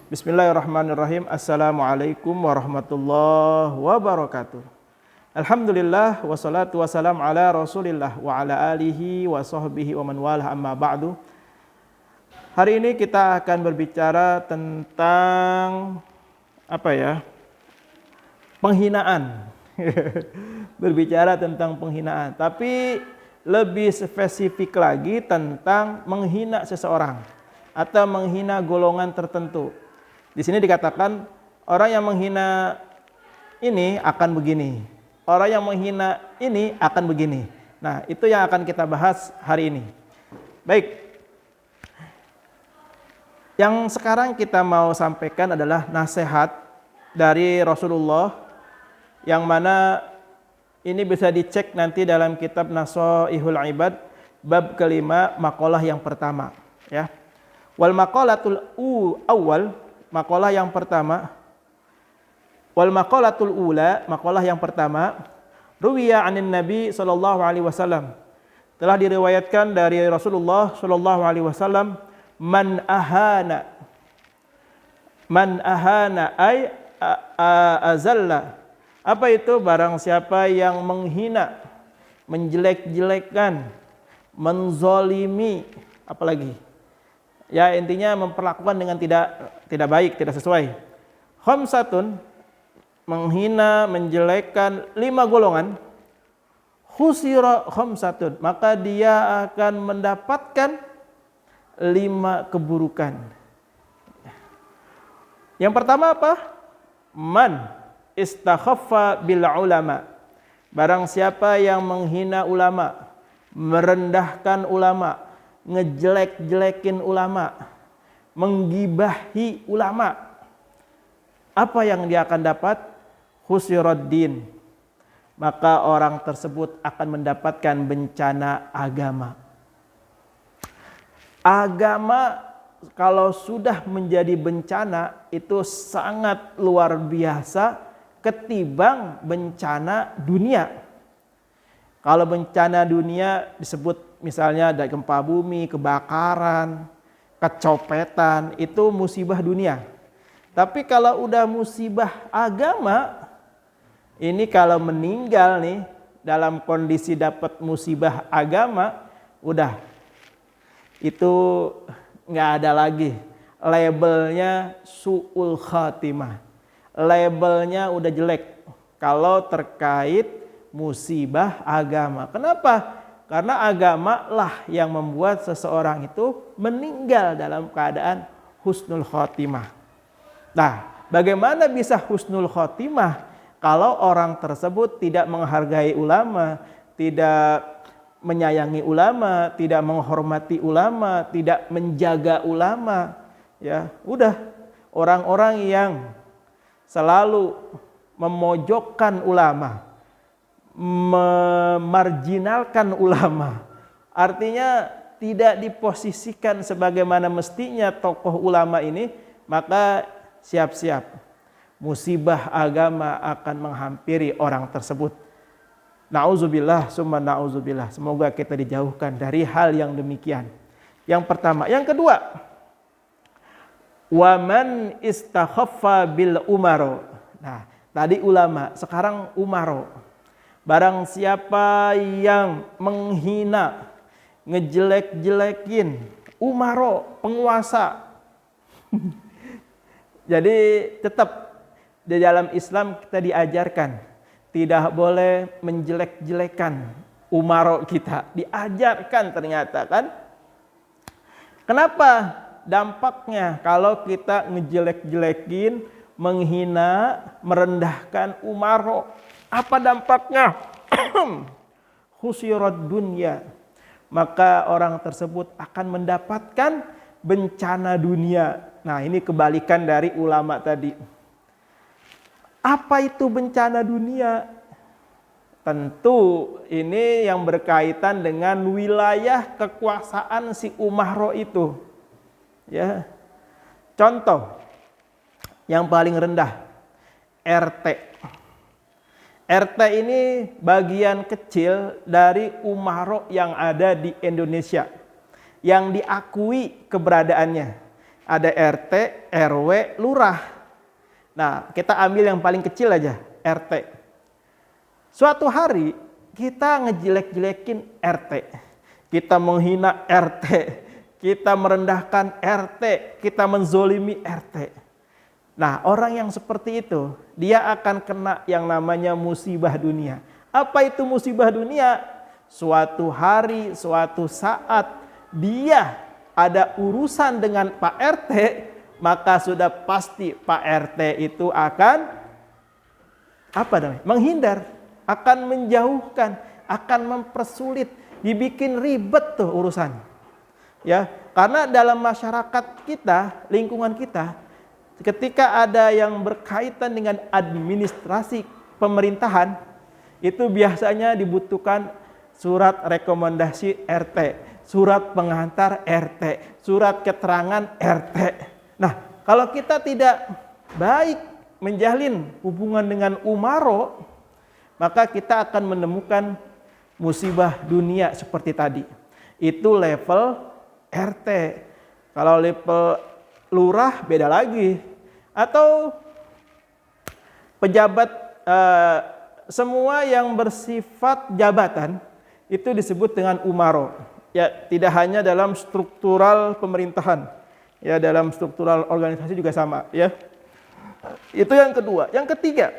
Bismillahirrahmanirrahim. Assalamualaikum warahmatullahi wabarakatuh. Alhamdulillah wassalatu wassalam ala Rasulillah wa ala alihi wa sahbihi wa man walah, amma ba'du. Hari ini kita akan berbicara tentang penghinaan. Berbicara tentang penghinaan, tapi lebih spesifik lagi tentang menghina seseorang atau menghina golongan tertentu. Di sini dikatakan orang yang menghina ini akan begini, orang yang menghina ini akan begini. Nah, itu yang akan kita bahas hari ini. Baik, yang sekarang kita mau sampaikan adalah nasihat dari Rasulullah, yang mana ini bisa dicek nanti dalam kitab Nasaihul Ibad bab kelima, makalah yang pertama, ya. Wal maqalatul awal, makalah yang pertama. Wal maqalatul ula, makalah yang pertama. Ruwiya 'anin Nabi sallallahu alaihi wasallam. Telah diriwayatkan dari Rasulullah sallallahu alaihi wasallam, man ahana ay azalla. Apa itu? Barang siapa yang menghina, menjelek-jelekkan, menzolimi, apalagi? Ya, intinya memperlakukan dengan tidak baik, tidak sesuai. Khamsatun, menghina, menjelekkan 5 golongan. Khusira khamsatun, maka dia akan mendapatkan 5 keburukan. Yang pertama apa? Man istakhaffa bil ulama. Barang siapa yang menghina ulama, merendahkan ulama, ngejelek-jelekin ulama, menggibahi ulama, apa yang dia akan dapat? Khusiraddin, maka orang tersebut akan mendapatkan bencana agama. Agama kalau sudah menjadi bencana itu sangat luar biasa ketimbang bencana dunia. Kalau bencana dunia disebut misalnya ada gempa bumi, kebakaran, kecopetan, itu musibah dunia. Tapi kalau udah musibah agama, ini kalau meninggal nih dalam kondisi dapat musibah agama, udah itu nggak ada lagi labelnya su'ul khatimah. Labelnya udah jelek kalau terkait musibah agama. Kenapa? Karena agama lah yang membuat seseorang itu meninggal dalam keadaan husnul khotimah. Nah, bagaimana bisa husnul khotimah kalau orang tersebut tidak menghargai ulama, tidak menyayangi ulama, tidak menghormati ulama, tidak menjaga ulama? Ya, udah, orang-orang yang selalu memojokkan ulama, memarginalkan ulama, artinya tidak diposisikan sebagaimana mestinya tokoh ulama ini, maka siap-siap musibah agama akan menghampiri orang tersebut. Na'udzubillah summa na'udzubillah. Semoga kita dijauhkan dari hal yang demikian. Yang pertama. Yang kedua, waman istakhaffa bil umaro. Nah, tadi ulama, sekarang umaro. Barang siapa yang menghina, ngejelek-jelekin umaro, penguasa. Jadi tetap di dalam Islam kita diajarkan tidak boleh menjelek-jelekan umaro kita. Diajarkan ternyata kan. Kenapa? Dampaknya kalau kita ngejelek-jelekin, menghina, merendahkan umaro, apa dampaknya? Khusirad dunya, maka orang tersebut akan mendapatkan bencana dunia. Nah, ini kebalikan dari ulama tadi. Apa itu bencana dunia? Tentu ini yang berkaitan dengan wilayah kekuasaan si umaro itu. Ya. Contoh yang paling rendah, RT. RT ini bagian kecil dari umaro yang ada di Indonesia, yang diakui keberadaannya, ada RT, RW, lurah. Nah, kita ambil yang paling kecil aja, RT. Suatu hari kita ngejelek-jelekin RT. Kita menghina RT. Kita merendahkan RT. Kita menzolimi RT. Nah, orang yang seperti itu, dia akan kena yang namanya musibah dunia. Apa itu musibah dunia? Suatu hari, suatu saat, dia ada urusan dengan Pak RT, maka sudah pasti Pak RT itu akan menghindar, akan menjauhkan, akan mempersulit, dibikin ribet tuh urusan. Ya, karena dalam masyarakat kita, lingkungan kita, ketika ada yang berkaitan dengan administrasi pemerintahan, itu biasanya dibutuhkan surat rekomendasi RT, surat pengantar RT, surat keterangan RT. Nah, kalau kita tidak baik menjalin hubungan dengan umaro, maka kita akan menemukan musibah dunia seperti tadi. Itu level RT. Kalau level lurah beda lagi. Atau pejabat, semua yang bersifat jabatan itu disebut dengan umaro. Ya, tidak hanya dalam struktural pemerintahan, ya, dalam struktural organisasi juga sama, ya. Itu yang kedua. Yang ketiga,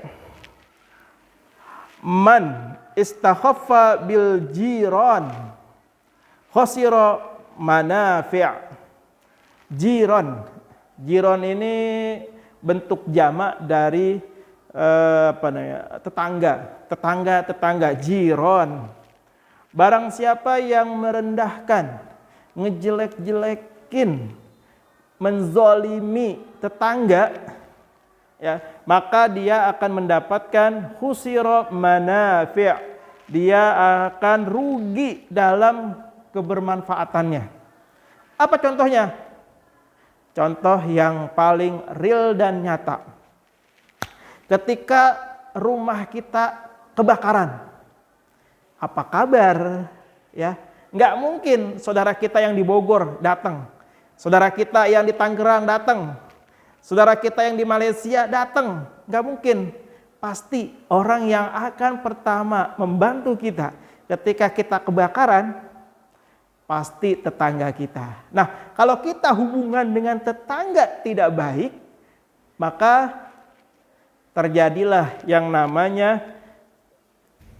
man istakhaffa bil jiran khasira manafi'. Jiran ini bentuk jamak dari tetangga, jiran. Barang siapa yang merendahkan, ngejelek-jelekin, menzolimi tetangga, ya, maka dia akan mendapatkan khusira manafi'. Dia akan rugi dalam kebermanfaatannya. Apa contohnya? Contoh yang paling real dan nyata. Ketika rumah kita kebakaran, apa kabar? Ya, nggak mungkin saudara kita yang di Bogor datang, saudara kita yang di Tangerang datang, saudara kita yang di Malaysia datang. Nggak mungkin. Pasti orang yang akan pertama membantu kita ketika kita kebakaran, pasti tetangga kita. Nah, kalau kita hubungan dengan tetangga tidak baik, maka terjadilah yang namanya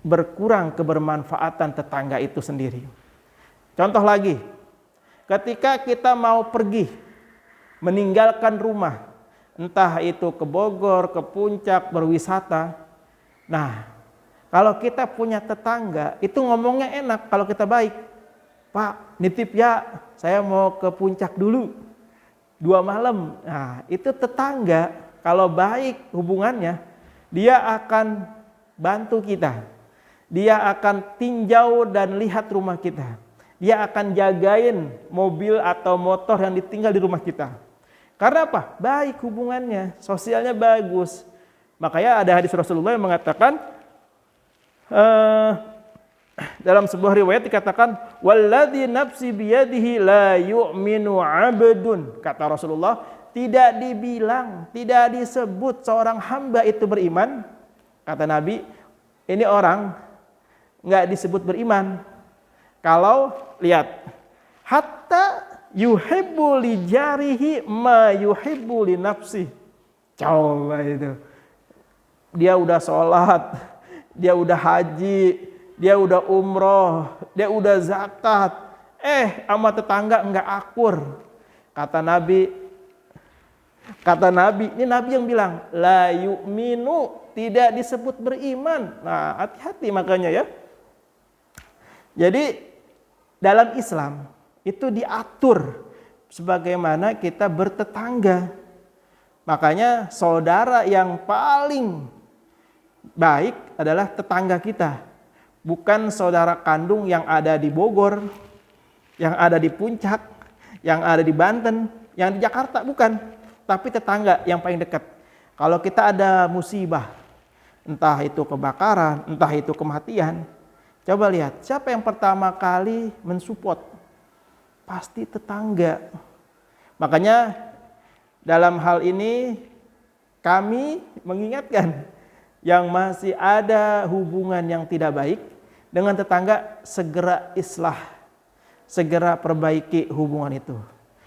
berkurang kebermanfaatan tetangga itu sendiri. Contoh lagi, ketika kita mau pergi meninggalkan rumah, entah itu ke Bogor, ke Puncak, berwisata. Nah, kalau kita punya tetangga, itu ngomongnya enak kalau kita baik. Pak, nitip ya, saya mau ke Puncak dulu 2 malam. Nah, itu tetangga, kalau baik hubungannya, dia akan bantu kita. Dia akan tinjau dan lihat rumah kita. Dia akan jagain mobil atau motor yang ditinggal di rumah kita. Karena apa? Baik hubungannya, sosialnya bagus. Makanya ada hadis Rasulullah yang mengatakan, dalam sebuah riwayat dikatakan, walladzi nafsi biyadihi la yu'minu 'abdun. Kata Rasulullah, tidak dibilang, tidak disebut seorang hamba itu beriman. Kata Nabi, ini orang nggak disebut beriman kalau lihat, hatta yuhibbu li jarihi ma yuhibbu li nafsi. Coba itu. Dia udah sholat, dia udah haji, dia udah umroh, dia udah zakat, sama tetangga enggak akur. Kata Nabi, ini Nabi yang bilang, la yu'minu, tidak disebut beriman. Nah, hati-hati makanya ya. Jadi dalam Islam itu diatur sebagaimana kita bertetangga. Makanya saudara yang paling baik adalah tetangga kita. Bukan saudara kandung yang ada di Bogor, yang ada di Puncak, yang ada di Banten, yang di Jakarta, bukan. Tapi tetangga yang paling dekat. Kalau kita ada musibah, entah itu kebakaran, entah itu kematian, coba lihat, siapa yang pertama kali mensupport? Pasti tetangga. Makanya dalam hal ini kami mengingatkan yang masih ada hubungan yang tidak baik dengan tetangga, segera islah, segera perbaiki hubungan itu.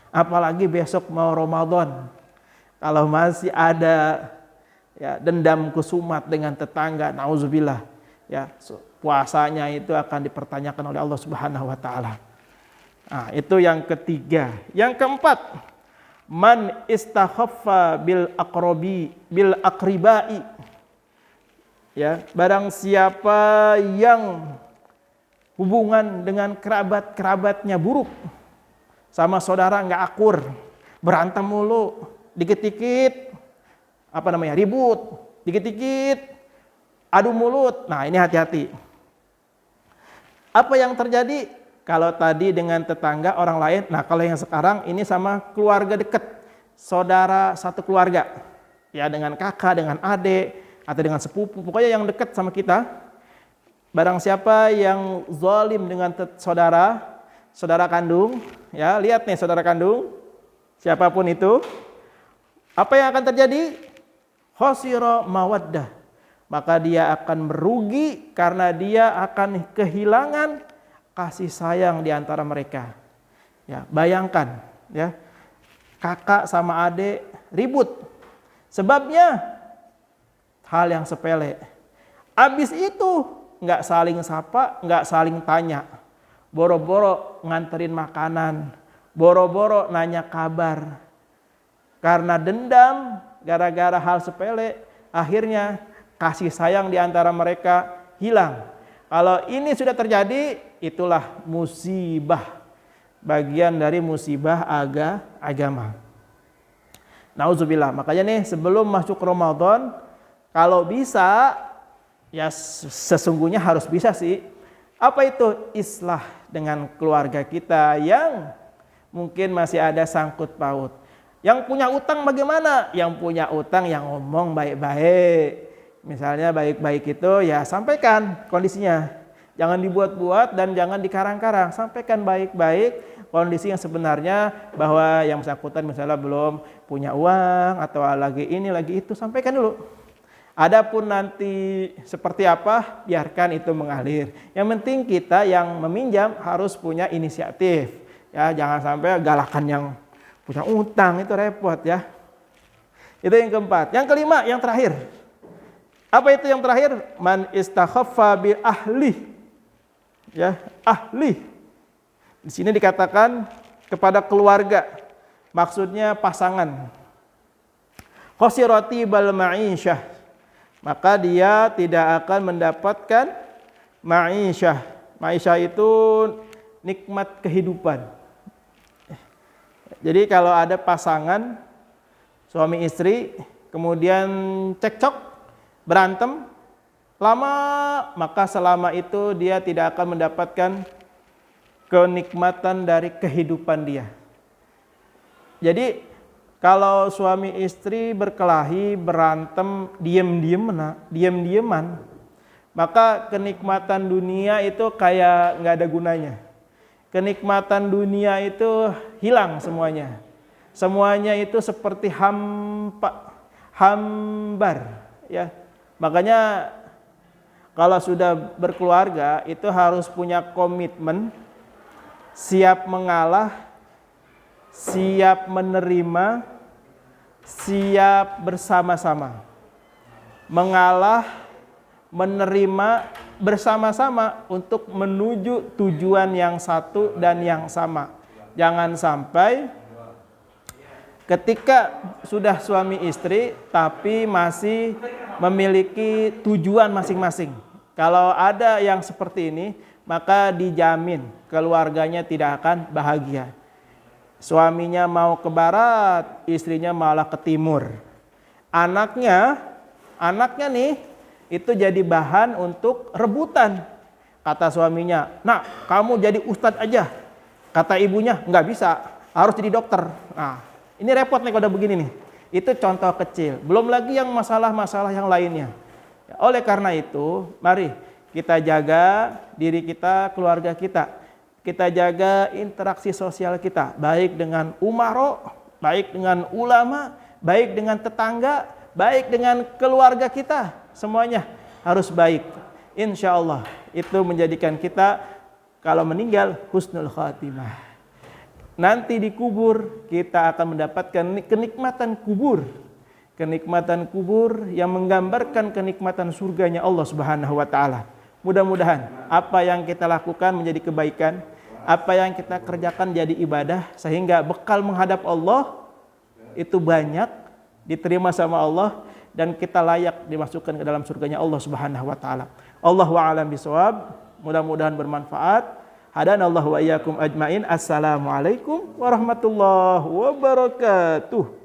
Apalagi besok mau Ramadan, kalau masih ada ya dendam kusumat dengan tetangga, nauzubillah, ya puasanya itu akan dipertanyakan oleh Allah Subhanahu wa taala. Nah, itu yang ketiga. Yang keempat, man istakhaffa bil aqribai. Ya, barang siapa yang hubungan dengan kerabatnya buruk, sama saudara nggak akur, berantem mulu, dikit-dikit ribut, dikit-dikit adu mulut. Nah, ini hati-hati. Apa yang terjadi kalau tadi dengan tetangga orang lain? Nah, kalau yang sekarang ini sama keluarga dekat, saudara satu keluarga, ya dengan kakak, dengan adik, atau dengan sepupu, pokoknya yang dekat sama kita. Barang siapa yang zalim dengan saudara kandung, ya lihat nih saudara kandung, siapapun itu, apa yang akan terjadi? Khosira mawaddah, maka dia akan merugi karena dia akan kehilangan kasih sayang di antara mereka. Ya, bayangkan, ya, kakak sama adik ribut, sebabnya hal yang sepele. Abis itu nggak saling sapa, nggak saling tanya, boro-boro nganterin makanan, boro-boro nanya kabar. Karena dendam, gara-gara hal sepele, akhirnya kasih sayang di antara mereka hilang. Kalau ini sudah terjadi, itulah musibah, bagian dari musibah agama. Nauzubillah. Makanya nih sebelum masuk Ramadan, kalau bisa, ya sesungguhnya harus bisa sih. Apa itu? Islah dengan keluarga kita yang mungkin masih ada sangkut paut. Yang punya utang bagaimana? Yang punya utang yang ngomong baik-baik. Misalnya baik-baik itu ya sampaikan kondisinya. Jangan dibuat-buat dan jangan dikarang-karang. Sampaikan baik-baik kondisi yang sebenarnya, bahwa yang bersangkutan misalnya belum punya uang atau lagi ini lagi itu, sampaikan dulu. Adapun nanti seperti apa, biarkan itu mengalir. Yang penting kita yang meminjam harus punya inisiatif. Ya, jangan sampai galakan yang punya utang, itu repot ya. Itu yang keempat. Yang kelima, yang terakhir. Apa itu yang terakhir? Man istakhaffa bi ahli. Ya, ahli. Di sini dikatakan kepada keluarga. Maksudnya pasangan. Khosirati bal ma'isyah. Maka dia tidak akan mendapatkan ma'isyah. Ma'isyah itu nikmat kehidupan. Jadi kalau ada pasangan suami istri kemudian cekcok, berantem lama, maka selama itu dia tidak akan mendapatkan kenikmatan dari kehidupan dia. Jadi kalau suami istri berkelahi, berantem, diam-diaman, maka kenikmatan dunia itu kayak nggak ada gunanya. Kenikmatan dunia itu hilang semuanya. Semuanya itu seperti hambar, ya. Makanya kalau sudah berkeluarga itu harus punya komitmen, siap mengalah, siap menerima, siap bersama-sama. Mengalah, menerima bersama-sama untuk menuju tujuan yang satu dan yang sama. Jangan sampai ketika sudah suami istri tapi masih memiliki tujuan masing-masing. Kalau ada yang seperti ini, maka dijamin keluarganya tidak akan bahagia. Suaminya mau ke barat, istrinya malah ke timur. Anaknya nih itu jadi bahan untuk rebutan. Kata suaminya, "Nak, kamu jadi ustadz aja." Kata ibunya, "Nggak bisa, harus jadi dokter." Nah, ini repot nih kalau udah begini nih. Itu contoh kecil. Belum lagi yang masalah-masalah yang lainnya. Oleh karena itu, mari kita jaga diri kita, keluarga kita. Kita jaga interaksi sosial kita, baik dengan umaro baik dengan ulama, baik dengan tetangga, baik dengan keluarga kita, semuanya harus baik. Insya Allah itu menjadikan kita kalau meninggal husnul khatimah. Nanti di kubur kita akan mendapatkan kenikmatan kubur. Kenikmatan kubur yang menggambarkan kenikmatan surganya Allah Subhanahu wa taala. Mudah-mudahan apa yang kita lakukan menjadi kebaikan, apa yang kita kerjakan jadi ibadah, sehingga bekal menghadap Allah itu banyak, diterima sama Allah, dan kita layak dimasukkan ke dalam surganya Allah Subhanahu wa taala. Allahu a'lam bishawab. Mudah-mudahan bermanfaat. Hadanallahu wa iyyakum ajmain. Assalamualaikum warahmatullahi wabarakatuh.